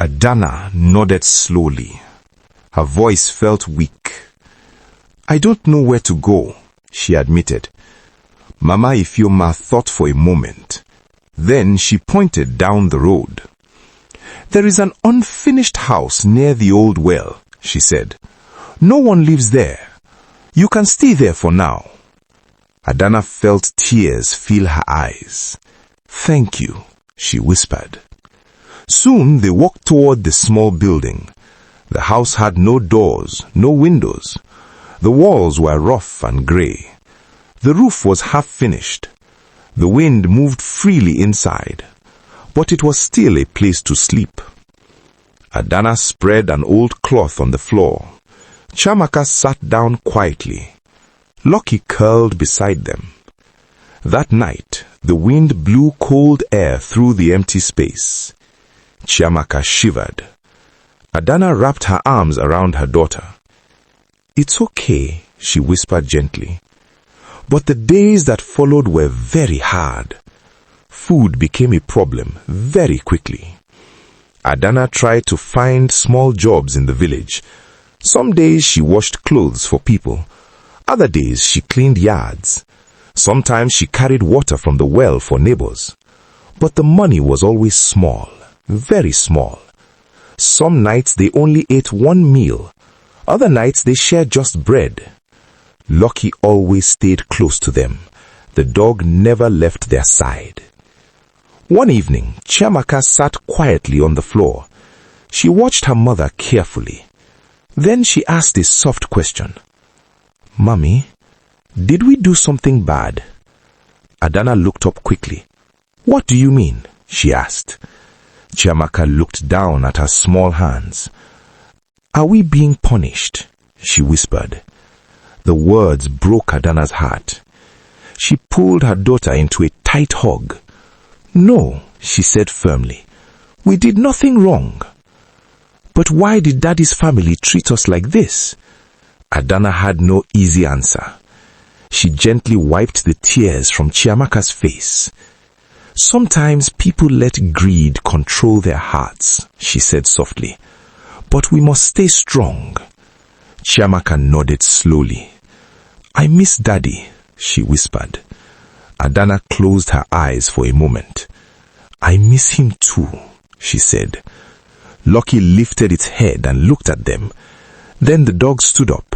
Adanna nodded slowly. Her voice felt weak. "I don't know where to go," she admitted. Mama Ifeoma thought for a moment. Then she pointed down the road. "There is an unfinished house near the old well," she said. "No one lives there. You can stay there for now." Adanna felt tears fill her eyes. "Thank you," she whispered. Soon they walked toward the small building. The house had no doors, no windows. The walls were rough and grey. The roof was half finished. The wind moved freely inside, but it was still a place to sleep. Adanna spread an old cloth on the floor. Chiamaka sat down quietly. Lucky curled beside them. That night, the wind blew cold air through the empty space. Chiamaka shivered. Adanna wrapped her arms around her daughter. "It's okay," she whispered gently. But the days that followed were very hard. Food became a problem very quickly. Adanna tried to find small jobs in the village. Some days she washed clothes for people. Other days she cleaned yards. Sometimes she carried water from the well for neighbors. But the money was always small, very small. Some nights they only ate one meal. Other nights they shared just bread. Lucky always stayed close to them. The dog never left their side. One evening, Chiamaka sat quietly on the floor. She watched her mother carefully. Then she asked a soft question. "Mommy, did we do something bad?" Adanna looked up quickly. "What do you mean?" she asked. Chiamaka looked down at her small hands. "Are we being punished?" she whispered. The words broke Adanna's heart. She pulled her daughter into a tight hug. "No," she said firmly. "We did nothing wrong." "But why did Daddy's family treat us like this?" Adanna had no easy answer. She gently wiped the tears from Chiamaka's face. "Sometimes people let greed control their hearts," she said softly. "But we must stay strong." Chiamaka nodded slowly. "I miss Daddy," she whispered. Adanna closed her eyes for a moment. "I miss him too," she said. Lucky lifted its head and looked at them. Then the dog stood up.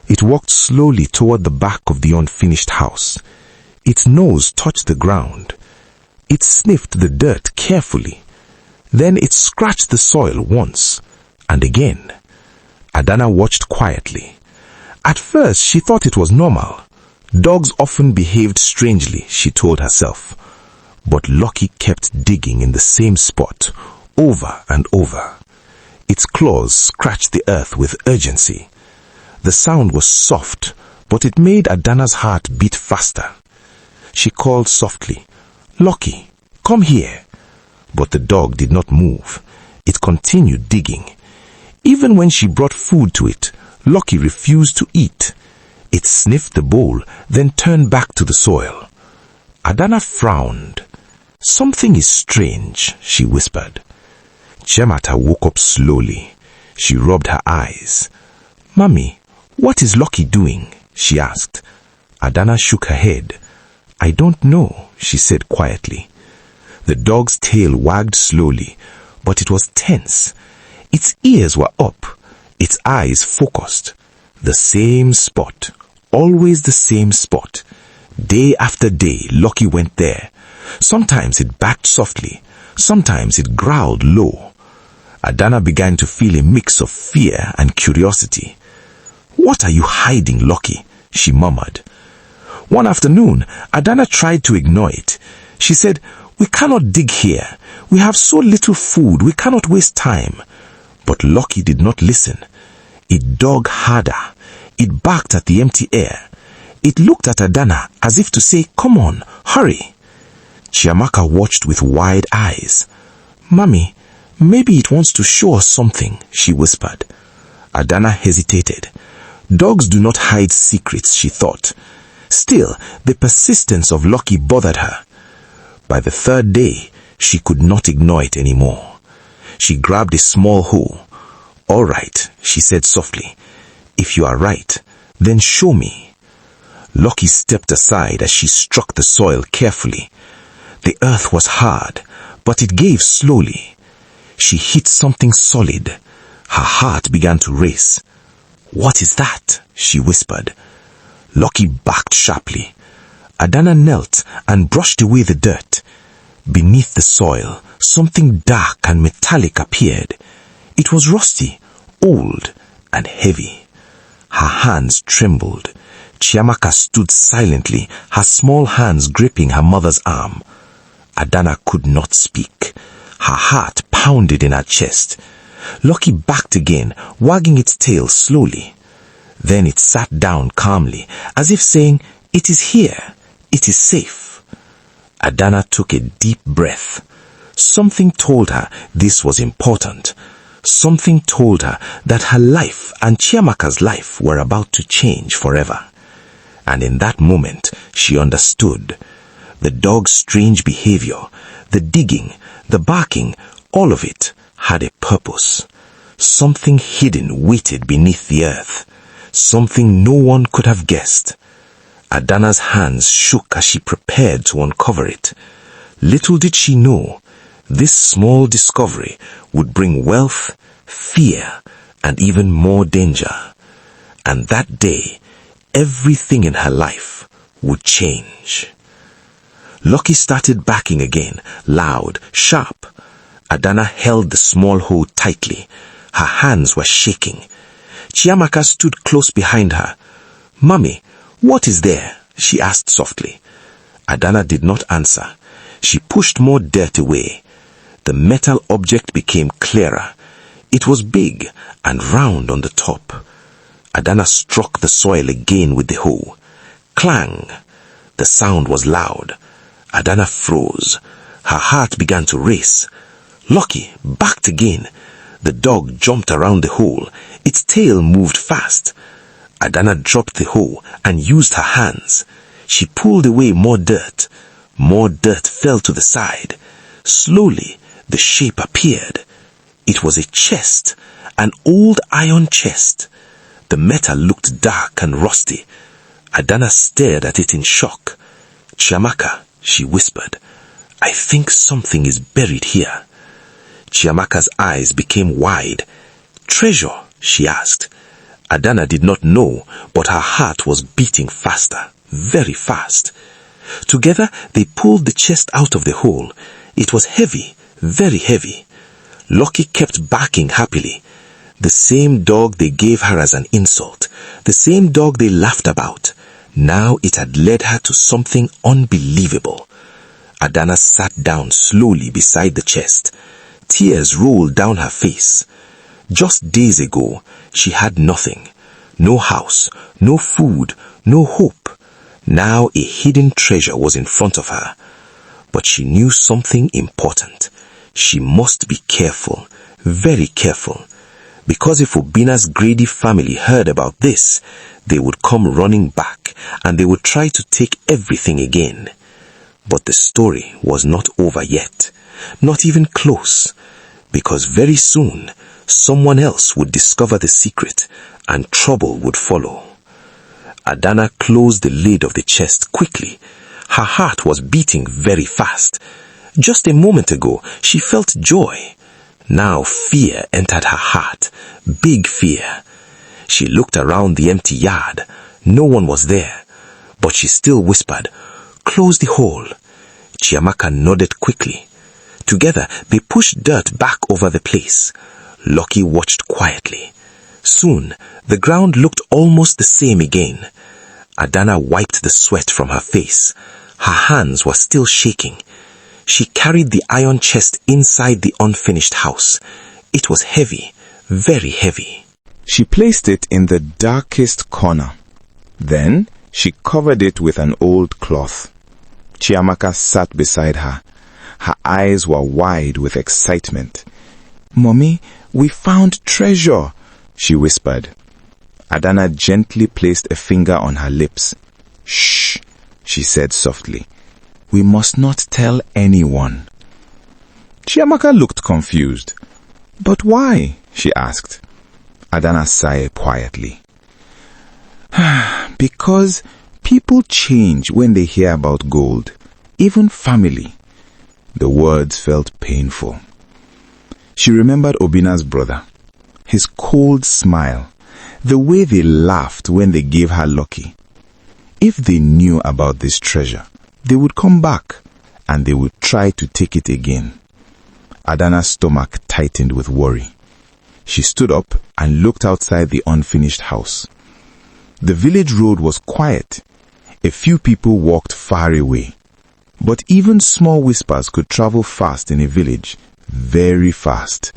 It walked slowly toward the back of the unfinished house. Its nose touched the ground. It sniffed the dirt carefully. Then it scratched the soil once and again. Adanna watched quietly. At first, she thought it was normal. Dogs often behaved strangely, she told herself. But Lucky kept digging in the same spot, over and over. Its claws scratched the earth with urgency. The sound was soft, but it made Adanna's heart beat faster. She called softly, "Lucky, come here." But the dog did not move. It continued digging. Even when she brought food to it, Lucky refused to eat. It sniffed the bowl, then turned back to the soil. Adanna frowned. "Something is strange," she whispered. Chiamaka woke up slowly. She rubbed her eyes. "Mommy, what is Lucky doing?" she asked. Adanna shook her head. "I don't know," she said quietly. The dog's tail wagged slowly, but it was tense. Its ears were up, its eyes focused. The same spot, always the same spot. Day after day, Lucky went there. Sometimes it barked softly, sometimes it growled low. Adanna began to feel a mix of fear and curiosity. "What are you hiding, Lucky?" she murmured. One afternoon, Adanna tried to ignore it. She said, "We cannot dig here. We have so little food, we cannot waste time." But Lucky did not listen. It dug harder. It barked at the empty air. It looked at Adanna as if to say, "Come on, hurry." Chiamaka watched with wide eyes. "Mommy, maybe it wants to show us something," she whispered. Adanna hesitated. Dogs do not hide secrets, she thought. Still, the persistence of Lucky bothered her. By the third day, she could not ignore it anymore. She grabbed a small hoe. "All right," she said softly. "If you are right, then show me." Lucky stepped aside as she struck the soil carefully. The earth was hard, but it gave slowly. She hit something solid. Her heart began to race. "What is that?" she whispered. Lucky backed sharply. Adanna knelt and brushed away the dirt. Beneath the soil, something dark and metallic appeared. It was rusty, old, and heavy. Her hands trembled. Chiamaka stood silently, her small hands gripping her mother's arm. Adanna could not speak. Her heart pounded in her chest. Lucky backed again, wagging its tail slowly. Then it sat down calmly, as if saying, "It is here. It is safe." Adanna took a deep breath. Something told her this was important. Something told her that her life and Chiamaka's life were about to change forever. And in that moment, she understood. The dog's strange behavior, the digging, the barking, all of it had a purpose. Something hidden waited beneath the earth. Something no one could have guessed. Adanna's hands shook as she prepared to uncover it. Little did she know, this small discovery would bring wealth, fear, and even more danger. And that day, everything in her life would change. Lucky started backing again, loud, sharp. Adanna held the small hoe tightly. Her hands were shaking. Chiamaka stood close behind her. "Mummy, what is there?" she asked softly. Adanna did not answer. She pushed more dirt away. The metal object became clearer. It was big and round on the top. Adanna struck the soil again with the hoe. Clang! The sound was loud. Adanna froze. Her heart began to race. Lucky backed again. The dog jumped around the hole. Its tail moved fast. Adanna dropped the hoe and used her hands. She pulled away more dirt. More dirt fell to the side. Slowly, the shape appeared. It was a chest, an old iron chest. The metal looked dark and rusty. Adanna stared at it in shock. "Chiamaka," she whispered, "I think something is buried here." Chiamaka's eyes became wide. "Treasure?" she asked. Adanna did not know, but her heart was beating faster, very fast. Together, they pulled the chest out of the hole. It was heavy, very heavy. Lucky kept barking happily. The same dog they gave her as an insult, the same dog they laughed about. Now it had led her to something unbelievable. Adanna sat down slowly beside the chest. Tears rolled down her face. Just days ago, she had nothing. No house, no food, no hope. Now a hidden treasure was in front of her. But she knew something important. She must be careful, very careful. Because if Obina's greedy family heard about this, they would come running back and they would try to take everything again. But the story was not over yet, not even close, because very soon someone else would discover the secret and trouble would follow. Adanna closed the lid of the chest quickly. Her heart was beating very fast. Just a moment ago, she felt joy. Now fear entered her heart, big fear. She looked around the empty yard. No one was there, but she still whispered, "Close the hole." Chiamaka nodded quickly. Together, they pushed dirt back over the place. Lucky watched quietly. Soon, the ground looked almost the same again. Adanna wiped the sweat from her face. Her hands were still shaking. She carried the iron chest inside the unfinished house. It was heavy, very heavy. She placed it in the darkest corner. Then she covered it with an old cloth. Chiamaka sat beside her. Her eyes were wide with excitement. "Mommy, we found treasure," she whispered. Adanna gently placed a finger on her lips. "Shh," she said softly. "We must not tell anyone." Chiamaka looked confused. But why? She asked. Adanna sighed quietly. Because people change when they hear about gold, even family. The words felt painful. She remembered Obinna's brother, his cold smile, the way they laughed when they gave her Lucky. If they knew about this treasure, they would come back and they would try to take it again. Adanna's stomach tightened with worry. She stood up and looked outside the unfinished house. The village road was quiet. A few people walked far away. But even small whispers could travel fast in a village, very fast.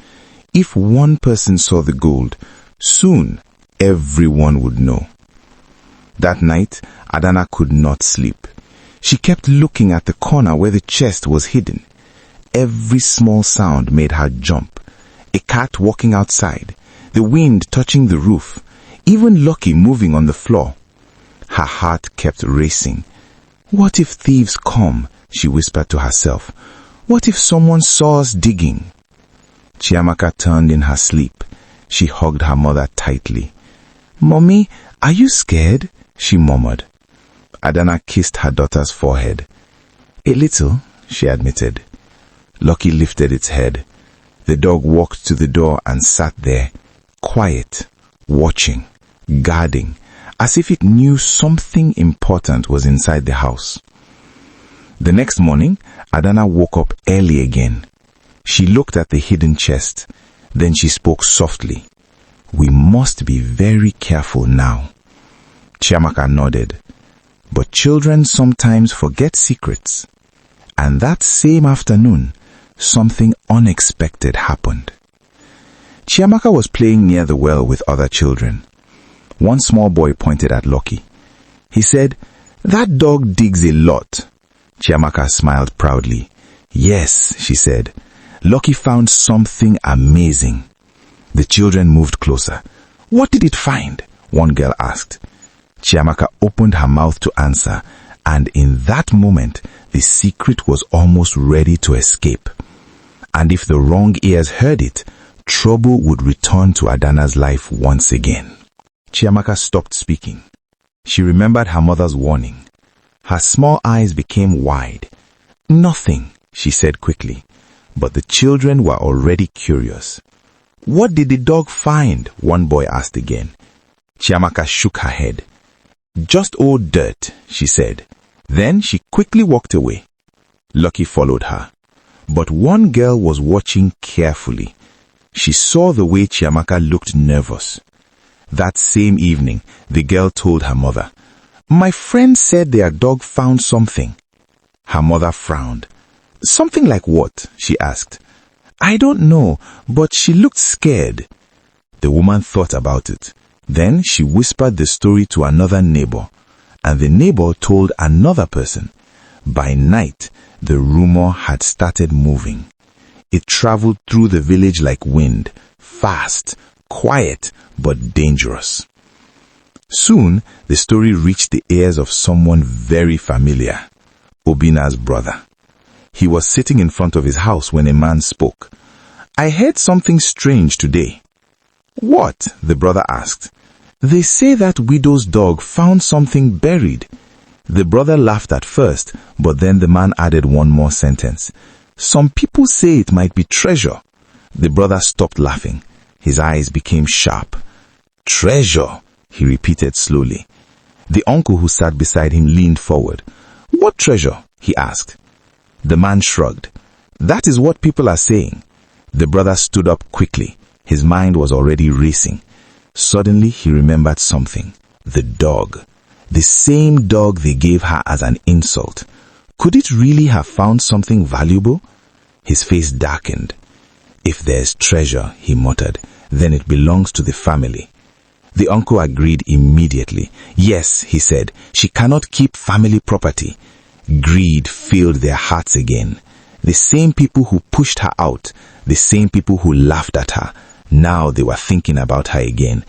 If one person saw the gold, soon everyone would know. That night, Adanna could not sleep. She kept looking at the corner where the chest was hidden. Every small sound made her jump. A cat walking outside, the wind touching the roof, even Lucky moving on the floor. Her heart kept racing. What if thieves come? She whispered to herself. What if someone saw us digging? Chiamaka turned in her sleep. She hugged her mother tightly. Mommy, are you scared? She murmured. Adanna kissed her daughter's forehead. A little, she admitted. Lucky lifted its head. The dog walked to the door and sat there, quiet, watching, guarding, as if it knew something important was inside the house. The next morning, Adanna woke up early again. She looked at the hidden chest. Then she spoke softly. We must be very careful now. Chiamaka nodded. But children sometimes forget secrets. And that same afternoon, something unexpected happened. Chiamaka was playing near the well with other children. One small boy pointed at Lucky. He said, "That dog digs a lot." Chiamaka smiled proudly. "Yes," she said. "Lucky found something amazing." The children moved closer. "What did it find?" one girl asked. Chiamaka opened her mouth to answer, and in that moment, the secret was almost ready to escape. And if the wrong ears heard it, trouble would return to Adanna's life once again. Chiamaka stopped speaking. She remembered her mother's warning. Her small eyes became wide. "Nothing," she said quickly. But the children were already curious. "What did the dog find?" one boy asked again. Chiamaka shook her head. "Just old dirt," she said. Then she quickly walked away. Lucky followed her. But one girl was watching carefully. She saw the way Chiamaka looked nervous. That same evening, the girl told her mother, "My friend said their dog found something." Her mother frowned. "Something like what?" she asked. "I don't know, but she looked scared." The woman thought about it. Then she whispered the story to another neighbor, and the neighbor told another person. By night, the rumor had started moving. It traveled through the village like wind, fast, quiet, but dangerous. Soon, the story reached the ears of someone very familiar, Obinna's brother. He was sitting in front of his house when a man spoke. "I heard something strange today." "What?" the brother asked. "They say that widow's dog found something buried." The brother laughed at first, but then the man added one more sentence. "Some people say it might be treasure." The brother stopped laughing. His eyes became sharp. "Treasure," he repeated slowly. The uncle who sat beside him leaned forward. "What treasure?" he asked. The man shrugged. "That is what people are saying." The brother stood up quickly. His mind was already racing. Suddenly he remembered something. The dog. The same dog they gave her as an insult. Could it really have found something valuable? His face darkened. "If there's treasure," he muttered, "then it belongs to the family." The uncle agreed immediately. "Yes," he said, "she cannot keep family property." Greed filled their hearts again. The same people who pushed her out, the same people who laughed at her, now they were thinking about her again.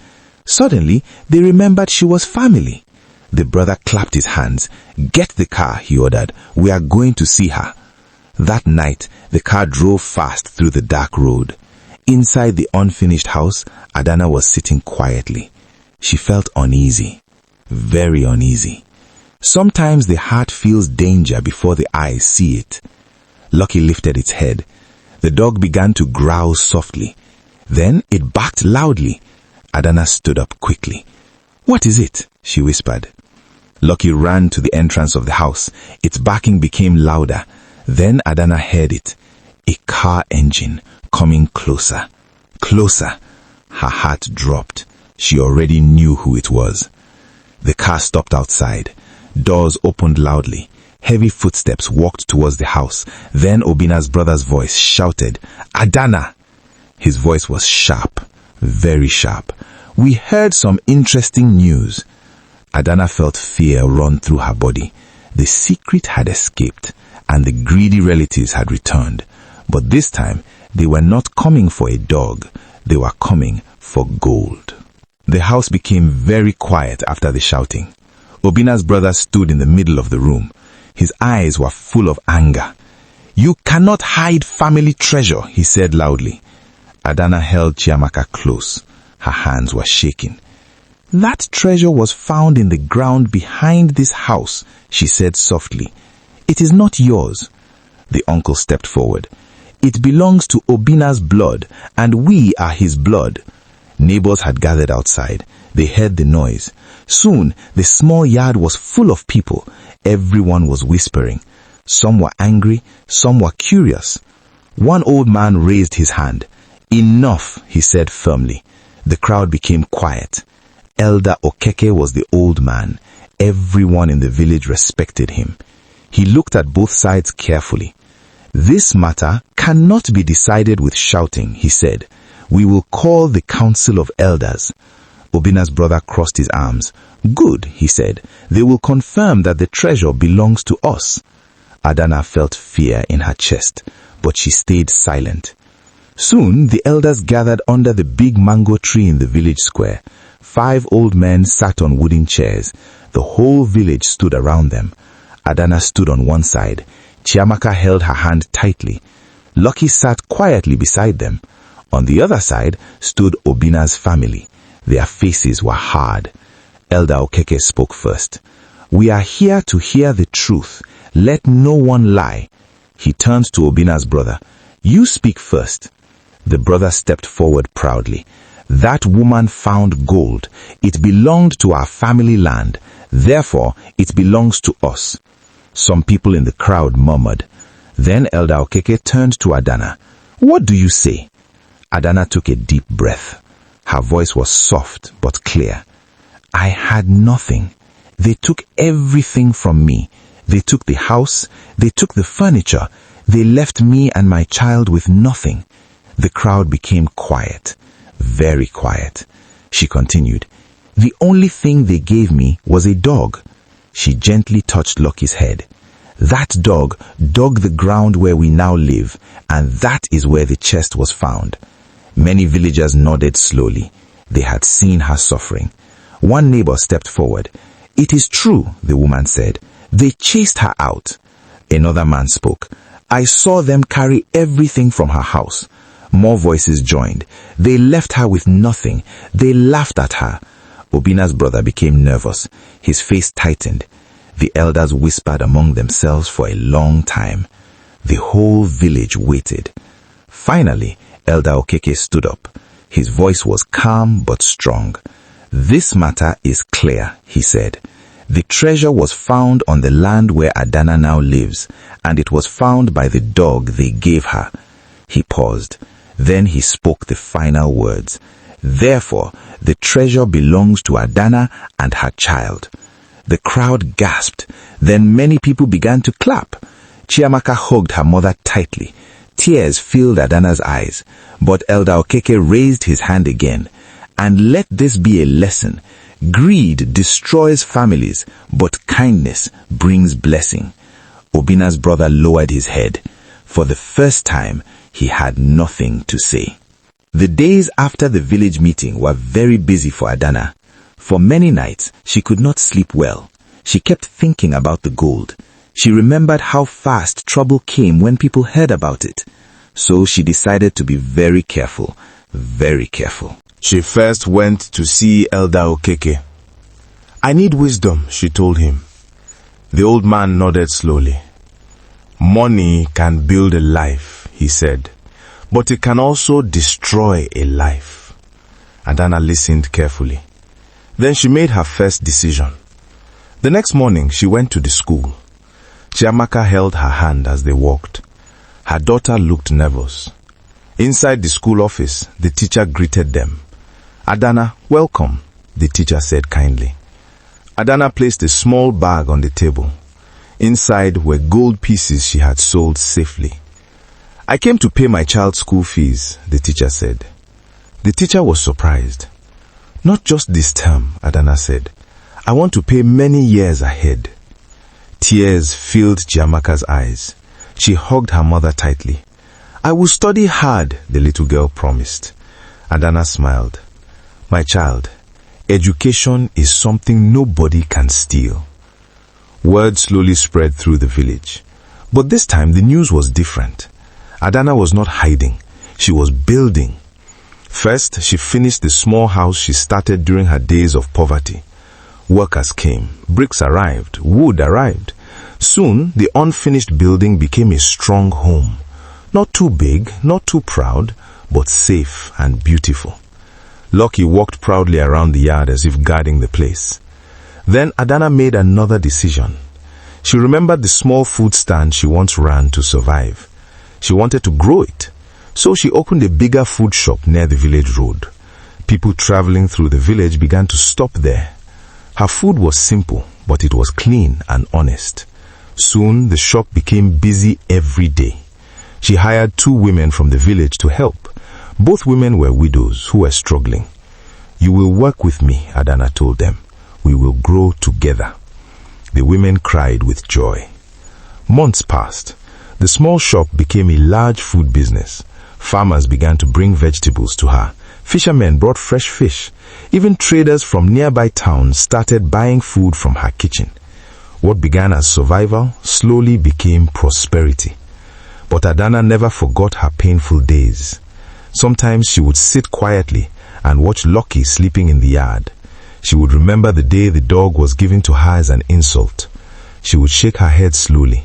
Suddenly, they remembered she was family. The brother clapped his hands. "Get the car," he ordered. "We are going to see her." That night, the car drove fast through the dark road. Inside the unfinished house, Adanna was sitting quietly. She felt uneasy, very uneasy. Sometimes the heart feels danger before the eyes see it. Lucky lifted its head. The dog began to growl softly. Then it barked loudly. Adanna stood up quickly. "What is it?" she whispered. Lucky ran to the entrance of the house. Its barking became louder. Then Adanna heard it. A car engine coming closer. Closer. Her heart dropped. She already knew who it was. The car stopped outside. Doors opened loudly. Heavy footsteps walked towards the house. Then Obinna's brother's voice shouted, "Adanna!" His voice was sharp, very sharp. "We heard some interesting news." Adanna felt fear run through her body. The secret had escaped, and the greedy relatives had returned. But this time, they were not coming for a dog. They were coming for gold. The house became very quiet after the shouting. Obinna's brother stood in the middle of the room. His eyes were full of anger. "You cannot hide family treasure," he said loudly. Adanna held Chiamaka close. Her hands were shaking. "That treasure was found in the ground behind this house," she said softly. "It is not yours." The uncle stepped forward. "It belongs to Obinna's blood, and we are his blood." Neighbors had gathered outside. They heard the noise. Soon, the small yard was full of people. Everyone was whispering. Some were angry, some were curious. One old man raised his hand. "Enough," he said firmly. The crowd became quiet. Elder Okeke was the old man. Everyone in the village respected him. He looked at both sides carefully. "This matter cannot be decided with shouting," he said. "We will call the council of elders." Obinna's brother crossed his arms. "Good," he said. "They will confirm that the treasure belongs to us." Adanna felt fear in her chest, but she stayed silent. Soon the elders gathered under the big mango tree in the village square. 5 old men sat on wooden chairs. The whole village stood around them. Adanna stood on one side. Chiamaka held her hand tightly. Lucky sat quietly beside them. On the other side stood Obinna's family. Their faces were hard. Elder Okeke spoke first. "We are here to hear the truth. Let no one lie." He turned to Obinna's brother. "You speak first." The brother stepped forward proudly. "That woman found gold. It belonged to our family land. Therefore, it belongs to us." Some people in the crowd murmured. Then Elder Okeke turned to Adanna. "What do you say?" Adanna took a deep breath. Her voice was soft but clear. "I had nothing. They took everything from me. They took the house. They took the furniture. They left me and my child with nothing." The crowd became quiet, very quiet. She continued, "The only thing they gave me was a dog." She gently touched Lucky's head. "That dog dug the ground where we now live, and that is where the chest was found." Many villagers nodded slowly. They had seen her suffering. One neighbor stepped forward. "It is true," the woman said. "They chased her out." Another man spoke. "I saw them carry everything from her house." More voices joined. "They left her with nothing. They laughed at her." Obinna's brother became nervous. His face tightened. The elders whispered among themselves for a long time. The whole village waited. Finally, Elder Okeke stood up. His voice was calm but strong. "This matter is clear," he said. "The treasure was found on the land where Adanna now lives, and it was found by the dog they gave her." He paused. Then he spoke the final words. "Therefore, the treasure belongs to Adanna and her child." The crowd gasped. Then many people began to clap. Chiamaka hugged her mother tightly. Tears filled Adanna's eyes, but Elder Okeke raised his hand again. "And let this be a lesson. Greed destroys families, but kindness brings blessing." Obinna's brother lowered his head. For the first time, he had nothing to say. The days after the village meeting were very busy for Adanna. For many nights, she could not sleep well. She kept thinking about the gold. She remembered how fast trouble came when people heard about it. So she decided to be very careful, very careful. She first went to see Elder Okeke. "I need wisdom," she told him. The old man nodded slowly. "Money can build a life," he said, "but it can also destroy a life." Adanna listened carefully. Then she made her first decision. The next morning, she went to the school. Chiamaka held her hand as they walked. Her daughter looked nervous. Inside the school office, the teacher greeted them. "Adanna, welcome," the teacher said kindly. Adanna placed a small bag on the table. Inside were gold pieces she had sold safely. "I came to pay my child's school fees," the teacher said. The teacher was surprised. "Not just this term," Adanna said. "I want to pay many years ahead." Tears filled Chiamaka's eyes. She hugged her mother tightly. "I will study hard," the little girl promised. Adanna smiled. "My child, education is something nobody can steal." Word slowly spread through the village. But this time the news was different. Adanna was not hiding. She was building. First, she finished the small house she started during her days of poverty. Workers came. Bricks arrived. Wood arrived. Soon, the unfinished building became a strong home. Not too big, not too proud, but safe and beautiful. Lucky walked proudly around the yard as if guarding the place. Then Adanna made another decision. She remembered the small food stand she once ran to survive. She wanted to grow it. So she opened a bigger food shop near the village road. People traveling through the village began to stop there. Her food was simple, but it was clean and honest. Soon the shop became busy every day. She hired 2 women from the village to help. Both women were widows who were struggling. "You will work with me," Adanna told them. "We will grow together." The women cried with joy. Months passed. The small shop became a large food business. Farmers began to bring vegetables to her. Fishermen brought fresh fish. Even traders from nearby towns started buying food from her kitchen. What began as survival slowly became prosperity. But Adanna never forgot her painful days. Sometimes she would sit quietly and watch Lucky sleeping in the yard. She would remember the day the dog was given to her as an insult. She would shake her head slowly.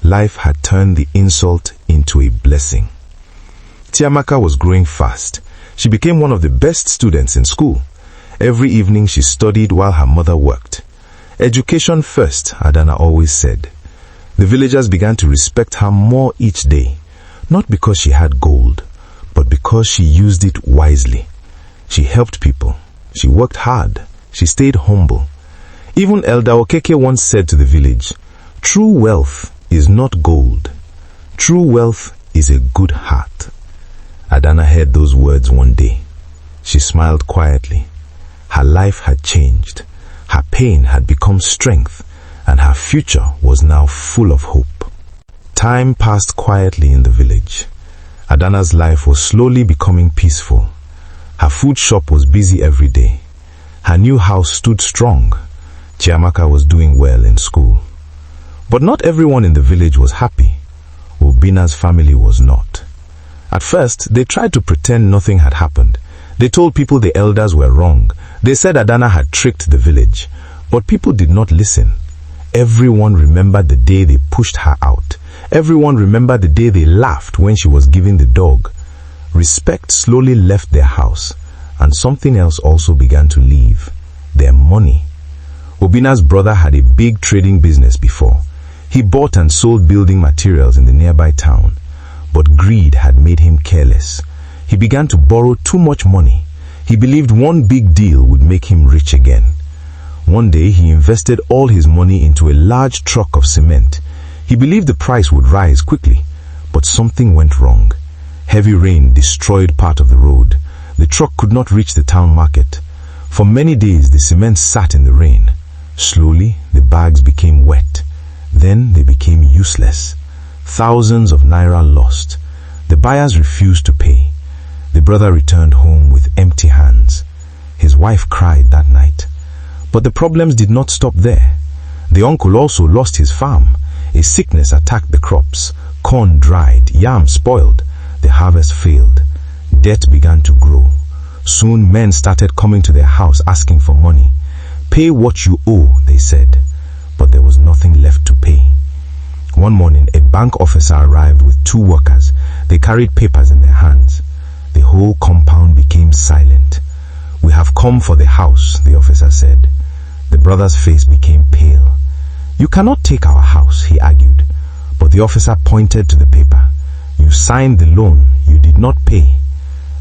Life had turned the insult into a blessing. Chiamaka was growing fast. She became one of the best students in school. Every evening she studied while her mother worked. "Education first," Adanna always said. The villagers began to respect her more each day, not because she had gold, but because she used it wisely. She helped people. She worked hard. She stayed humble. Even Elder Okeke once said to the village, "True wealth is not gold. True wealth is a good heart." Adanna heard those words one day. She smiled quietly. Her life had changed. Her pain had become strength, and her future was now full of hope. Time passed quietly in the village. Adanna's life was slowly becoming peaceful. Her food shop was busy every day. Her new house stood strong. Chiamaka was doing well in school. But not everyone in the village was happy. Obina's family was not. At first, they tried to pretend nothing had happened. They told people the elders were wrong. They said Adanna had tricked the village. But people did not listen. Everyone remembered the day they pushed her out. Everyone remembered the day they laughed when she was giving the dog. Respect slowly left their house, and something else also began to leave: their money. Obina's brother had a big trading business before. He bought and sold building materials in the nearby town. But greed had made him careless. He began to borrow too much money. He believed one big deal would make him rich again. One day he invested all his money into a large truck of cement. He believed the price would rise quickly, but something went wrong. Heavy rain destroyed part of the road. The truck could not reach the town market. For many days the cement sat in the rain. Slowly the bags became wet. Then they became useless. Thousands of naira lost. The buyers refused to pay. The brother returned home with empty hands. His wife cried that night. But the problems did not stop there. The uncle also lost his farm. A sickness attacked the crops. Corn dried, yam spoiled. The harvest failed. Debt began to grow. Soon men started coming to their house asking for money. "Pay what you owe," they said. But there was nothing left to pay. One morning, a bank officer arrived with 2 workers. They carried papers in their hands. The whole compound became silent. "We have come for the house," the officer said. The brother's face became pale. "You cannot take our house," he argued. But the officer pointed to the paper. "You signed the loan. You did not pay."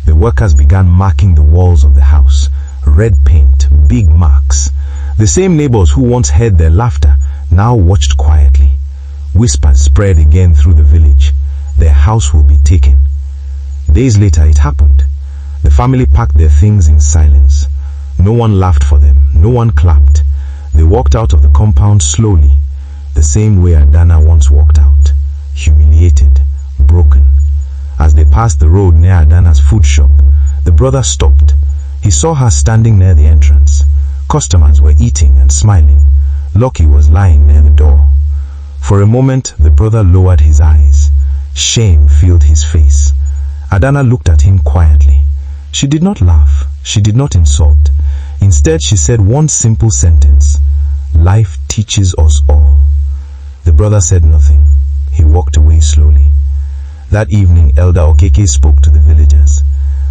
The workers began marking the walls of the house. Red paint, big marks. The same neighbors who once heard their laughter now watched quietly. Whispers spread again through the village. Their house will be taken. Days later it happened. The family packed their things in silence. No one laughed for them. No one clapped. They walked out of the compound slowly, the same way Adanna once walked out, humiliated, broken. As they passed the road near Adanna's food shop, the brother stopped. He saw her standing near the entrance. Customers were eating and smiling. Lucky was lying near the door. For a moment, the brother lowered his eyes. Shame filled his face. Adanna looked at him quietly. She did not laugh. She did not insult. Instead, she said one simple sentence: "Life teaches us all." The brother said nothing. He walked away slowly. That evening, Elder Okeke spoke to the villagers.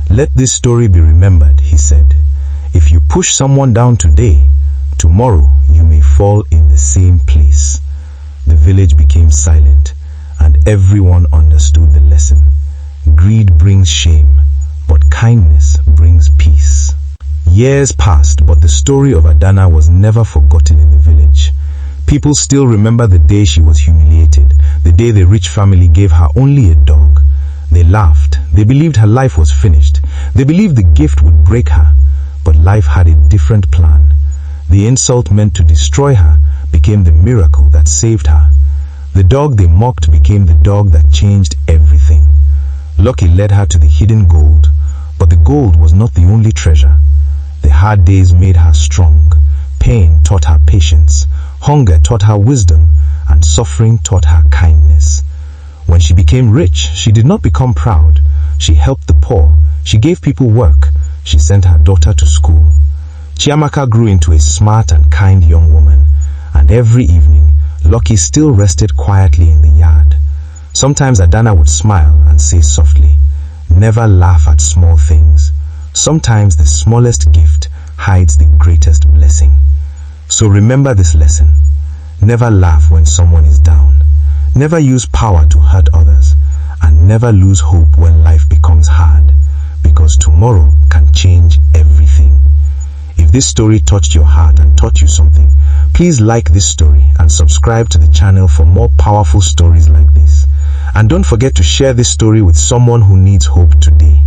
"Let this story be remembered," he said. "If you push someone down today, tomorrow you may fall in the same place." The village became silent, and everyone understood the lesson. Greed brings shame, but kindness brings peace. Years passed, but the story of Adanna was never forgotten in the village. People still remember the day she was humiliated, the day the rich family gave her only a dog. They laughed. They believed her life was finished. They believed the gift would break her. But life had a different plan. The insult meant to destroy her became the miracle that saved her. The dog they mocked became the dog that changed everything. Lucky led her to the hidden gold, but the gold was not the only treasure. The hard days made her strong. Pain taught her patience. Hunger taught her wisdom, and suffering taught her kindness. When she became rich, she did not become proud. She helped the poor. She gave people work. She sent her daughter to school. Chiamaka grew into a smart and kind young woman, and every evening, Lucky still rested quietly in the yard. Sometimes Adanna would smile and say softly, "Never laugh at small things. Sometimes the smallest gift hides the greatest blessing." So remember this lesson. Never laugh when someone is down. Never use power to hurt others. And never lose hope when life becomes hard, because tomorrow can change everything. If this story touched your heart and taught you something, please like this story and subscribe to the channel for more powerful stories like this. And don't forget to share this story with someone who needs hope today.